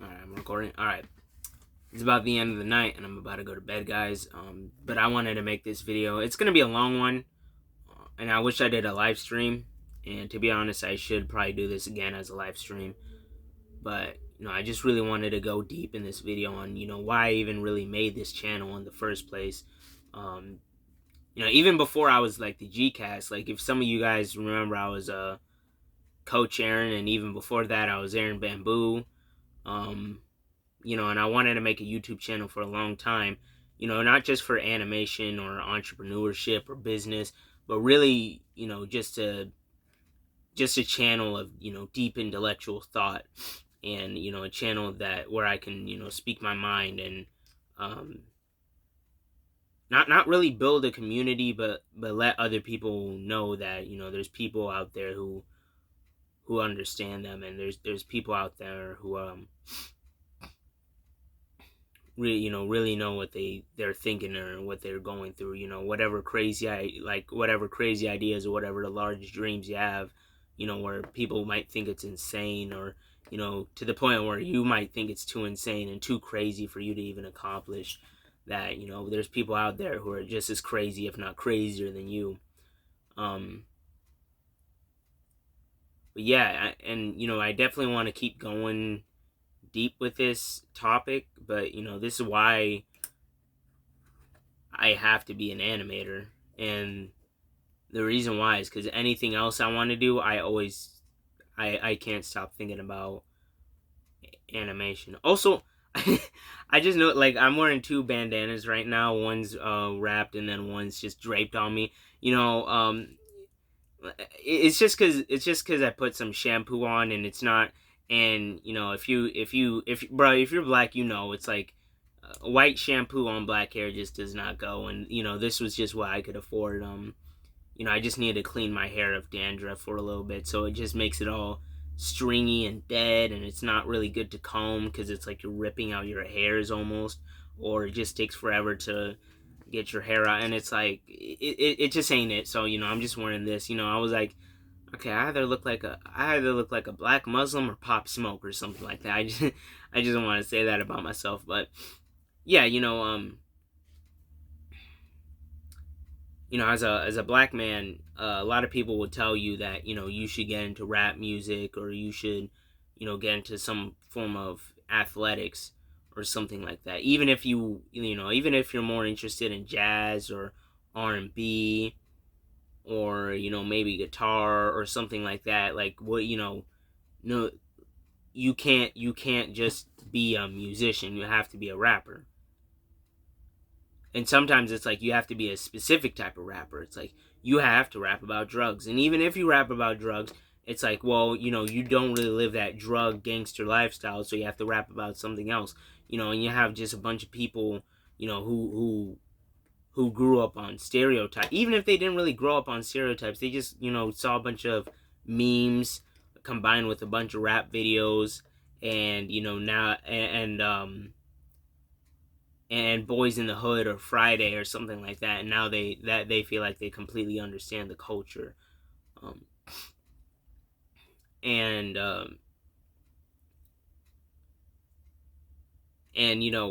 Alright, I'm recording. Alright. It's about the end of the night and I'm about to go to bed, guys. But I wanted to make this video. It's gonna be a long one. And I wish I did a live stream. And to be honest, I should probably do this again as a live stream. But, I just really wanted to go deep in this video on, why I even really made this channel in the first place. Even before I was like the G-Cast, like if some of you guys remember, I was Coach Aaron, and even before that I was Aaron Bamboo. And I wanted to make a YouTube channel for a long time, not just for animation or entrepreneurship or business, but really, just a channel of, deep intellectual thought, and, a channel that where I can, speak my mind, and not really build a community, but let other people know that, there's people out there who understand them, and there's people out there who really know what they're thinking or what they're going through. Whatever crazy ideas or whatever the large dreams you have, where people might think it's insane, or to the point where you might think it's too insane and too crazy for you to even accomplish. That there's people out there who are just as crazy, if not crazier, than you. But yeah, I definitely want to keep going deep with this topic, but this is why I have to be an animator. And the reason why is because anything else I want to do, I can't stop thinking about animation. Also, I just know, like, I'm wearing two bandanas right now. One's wrapped and then one's just draped on me. It's just because I put some shampoo on, and it's not. And if you're black, it's like white shampoo on black hair just does not go. And this was just what I could afford. I just needed to clean my hair of dandruff for a little bit, so it just makes it all stringy and dead, and it's not really good to comb because it's like you're ripping out your hairs almost, or it just takes forever to get your hair out, and it's like it just ain't it. So I'm just wearing this. I was like, okay, I either look like a black Muslim or Pop Smoke or something like that. I just don't want to say that about myself, but yeah, as a black man, a lot of people would tell you that you should get into rap music, or you should get into some form of athletics or something like that. Even if even if you're more interested in jazz or R&B, or maybe guitar or something like that. Like, what, no, you can't just be a musician. You have to be a rapper. And sometimes it's like you have to be a specific type of rapper. It's like you have to rap about drugs. And even if you rap about drugs, it's like, well, you don't really live that drug gangster lifestyle, so you have to rap about something else. And you have just a bunch of people, who grew up on stereotypes. Even if they didn't really grow up on stereotypes, they just, saw a bunch of memes combined with a bunch of rap videos, and, now, and Boys in the Hood or Friday or something like that, and now they feel like they completely understand the culture. Um, and,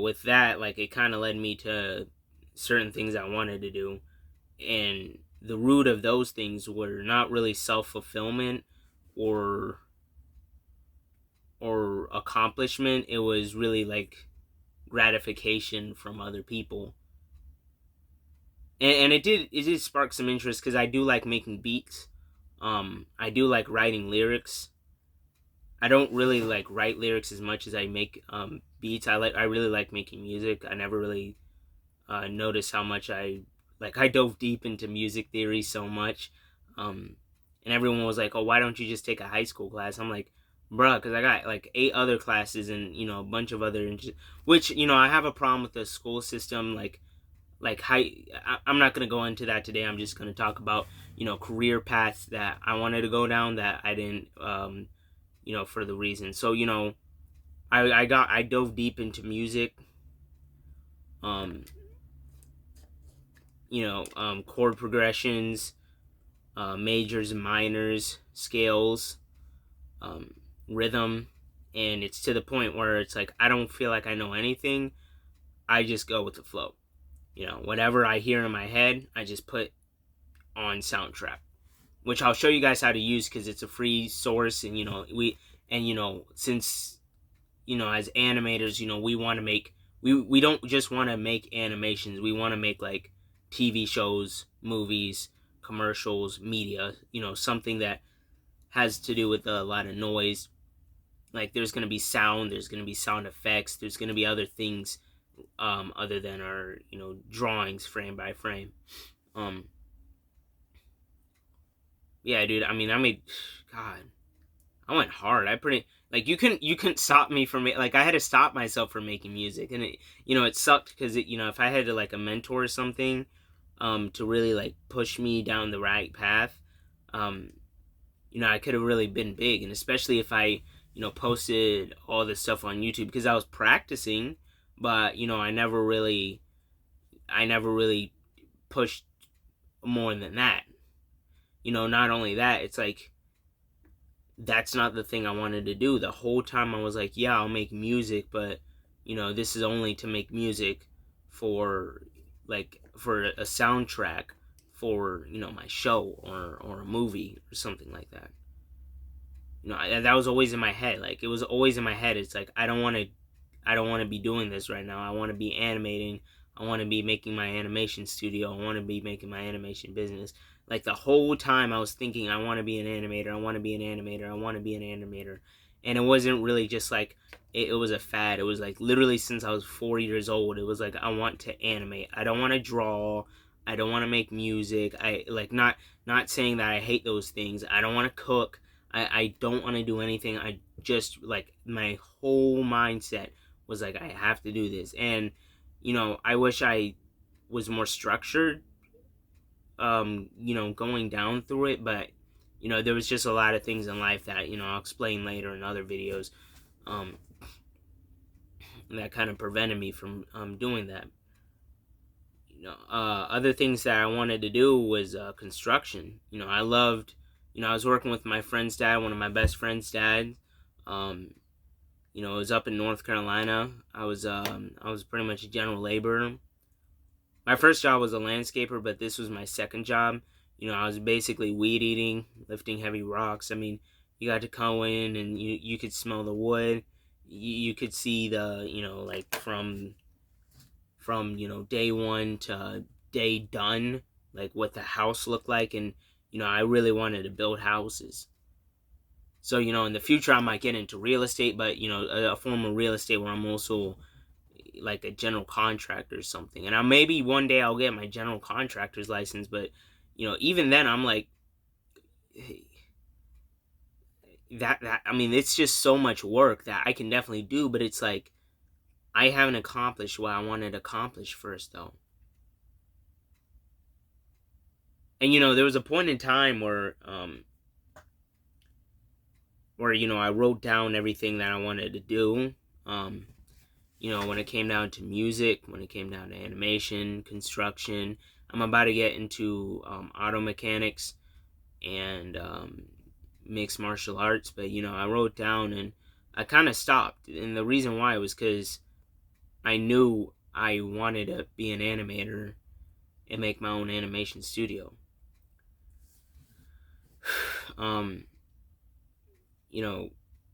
with that, like, it kind of led me to certain things I wanted to do. And the root of those things were not really self-fulfillment or accomplishment. It was really like gratification from other people. And it did spark some interest because I do like making beats. I do like writing lyrics. I don't really like write lyrics as much as I make beats. I really like making music. I never really noticed how much I dove deep into music theory so much. And everyone was like, oh, why don't you just take a high school class? I'm like, bruh, because I got like 8 other classes and a bunch of other, which I have a problem with the school system. I'm not gonna go into that today. I'm just gonna talk about career paths that I wanted to go down that I didn't, for the reason. So I dove deep into music. Chord progressions, majors and minors, scales, rhythm, and it's to the point where it's like I don't feel like I know anything. I just go with the flow. Whatever I hear in my head, I just put on Soundtrap, which I'll show you guys how to use because it's a free source, and since as animators, we want to make we don't just want to make animations. We want to make like TV shows, movies, commercials, media. Something that has to do with a lot of noise. Like there's gonna be sound, there's gonna be sound effects, there's gonna be other things other than our drawings frame by frame. Um, yeah, dude. I mean, I made God. I went hard. I pretty like you couldn't stop me from like I had to stop myself from making music, and it sucked because if I had to like a mentor or something, to really like push me down the right path, um, I could have really been big, and especially if I posted all this stuff on YouTube because I was practicing, but I never really pushed more than that. Not only that, it's like that's not the thing I wanted to do. The whole time I was like, yeah, I'll make music, but this is only to make music for for a soundtrack for my show or a movie or something like that. That was always in my head. Like it was always in my head. It's like I don't want to be doing this right now. I want to be animating. I want to be making my animation studio. I want to be making my animation business. Like the whole time I was thinking, I want to be an animator. I want to be an animator. I want to be an animator. And it wasn't really just like it was a fad. It was like literally since I was 4 years old. It was like I want to animate. I don't want to draw. I don't want to make music. I like not saying that I hate those things. I don't want to cook. I don't want to do anything. I just like my whole mindset was like I have to do this. And I wish I was more structured going down through it, but there was just a lot of things in life that I'll explain later in other videos that kind of prevented me from doing that. Other things that I wanted to do was construction. I loved I was working with my friend's dad, one of my best friend's dad. It was up in North Carolina. I was pretty much a general laborer. My first job was a landscaper, but this was my second job. I was basically weed eating, lifting heavy rocks. I mean, you got to go in and you could smell the wood. You could see the, like from day one to day done, like what the house looked like. And, I really wanted to build houses. So, in the future, I might get into real estate, but, a form of real estate where I'm also like a general contractor or something. And maybe one day I'll get my general contractor's license, but even then I'm like, hey, that I mean, it's just so much work that I can definitely do, but it's like I haven't accomplished what I wanted to accomplish first though. And there was a point in time where I wrote down everything that I wanted to do. When it came down to music, when it came down to animation, construction. I'm about to get into auto mechanics and mixed martial arts, but I wrote down and I kind of stopped. And the reason why was because I knew I wanted to be an animator and make my own animation studio.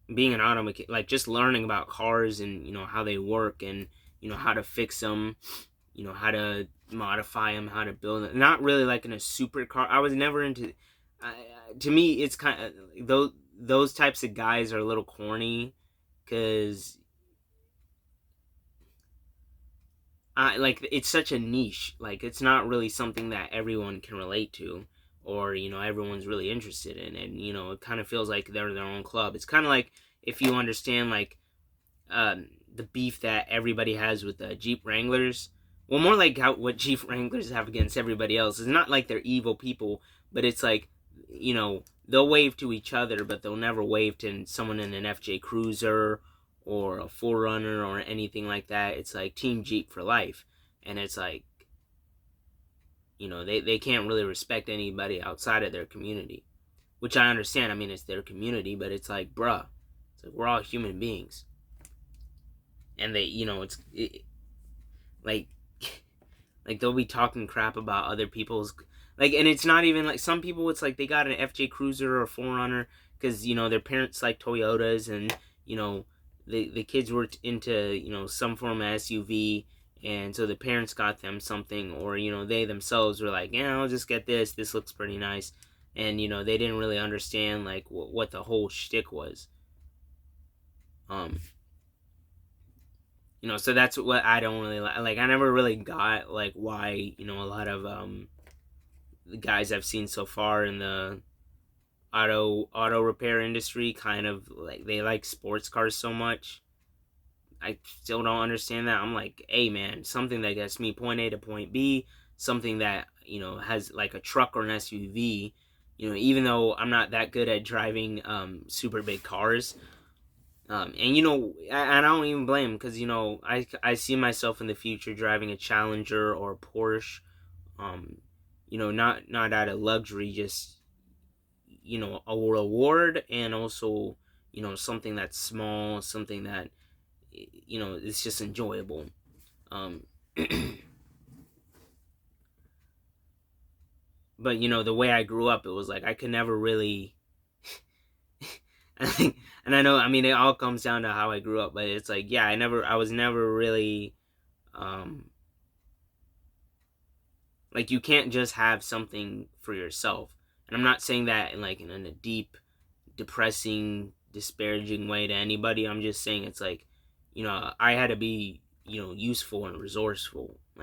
Being an auto mechanic, like just learning about cars and how they work and how to fix them, how to modify them, how to build them. Not really like in a supercar. I was never into. To me, it's kind of those types of guys are a little corny, because like it's such a niche. Like it's not really something that everyone can relate to, or everyone's really interested in, and it kind of feels like they're their own club. It's kind of like if you understand like the beef that everybody has with the Jeep Wranglers. Well, more like what Jeep Wranglers have against everybody else. It's not like they're evil people, but it's like they'll wave to each other, but they'll never wave to someone in an FJ Cruiser or a 4Runner or anything like that. It's like Team Jeep for life. And it's like, they can't really respect anybody outside of their community, which I understand. I mean, it's their community, but it's like, bruh, it's It's like we're all human beings, and they, like like they'll be talking crap about other people's, like, and it's not even like some people. It's like they got an FJ Cruiser or a 4Runner because their parents like Toyotas, and the kids were into some form of SUV, and so the parents got them something, or they themselves were like, yeah, I'll just get this. This looks pretty nice, and they didn't really understand like what the whole shtick was. Um, so that's what I don't really like. Like I never really got like why a lot of the guys I've seen so far in the auto repair industry kind of like they like sports cars so much. I still don't understand that. I'm like, hey man, something that gets me point A to point B, something that has like a truck or an SUV. Even though I'm not that good at driving super big cars, and I don't even blame him because I see myself in the future driving a Challenger or a Porsche, not out of luxury, just a reward, and also something that's small, something that it's just enjoyable. Um, but the way I grew up, it was like I could never really. I think, and I know, I mean, it all comes down to how I grew up, but it's like, yeah, I was never really, um, like, you can't just have something for yourself. And I'm not saying that in a deep, depressing, disparaging way to anybody. I'm just saying it's like, I had to be, useful and resourceful.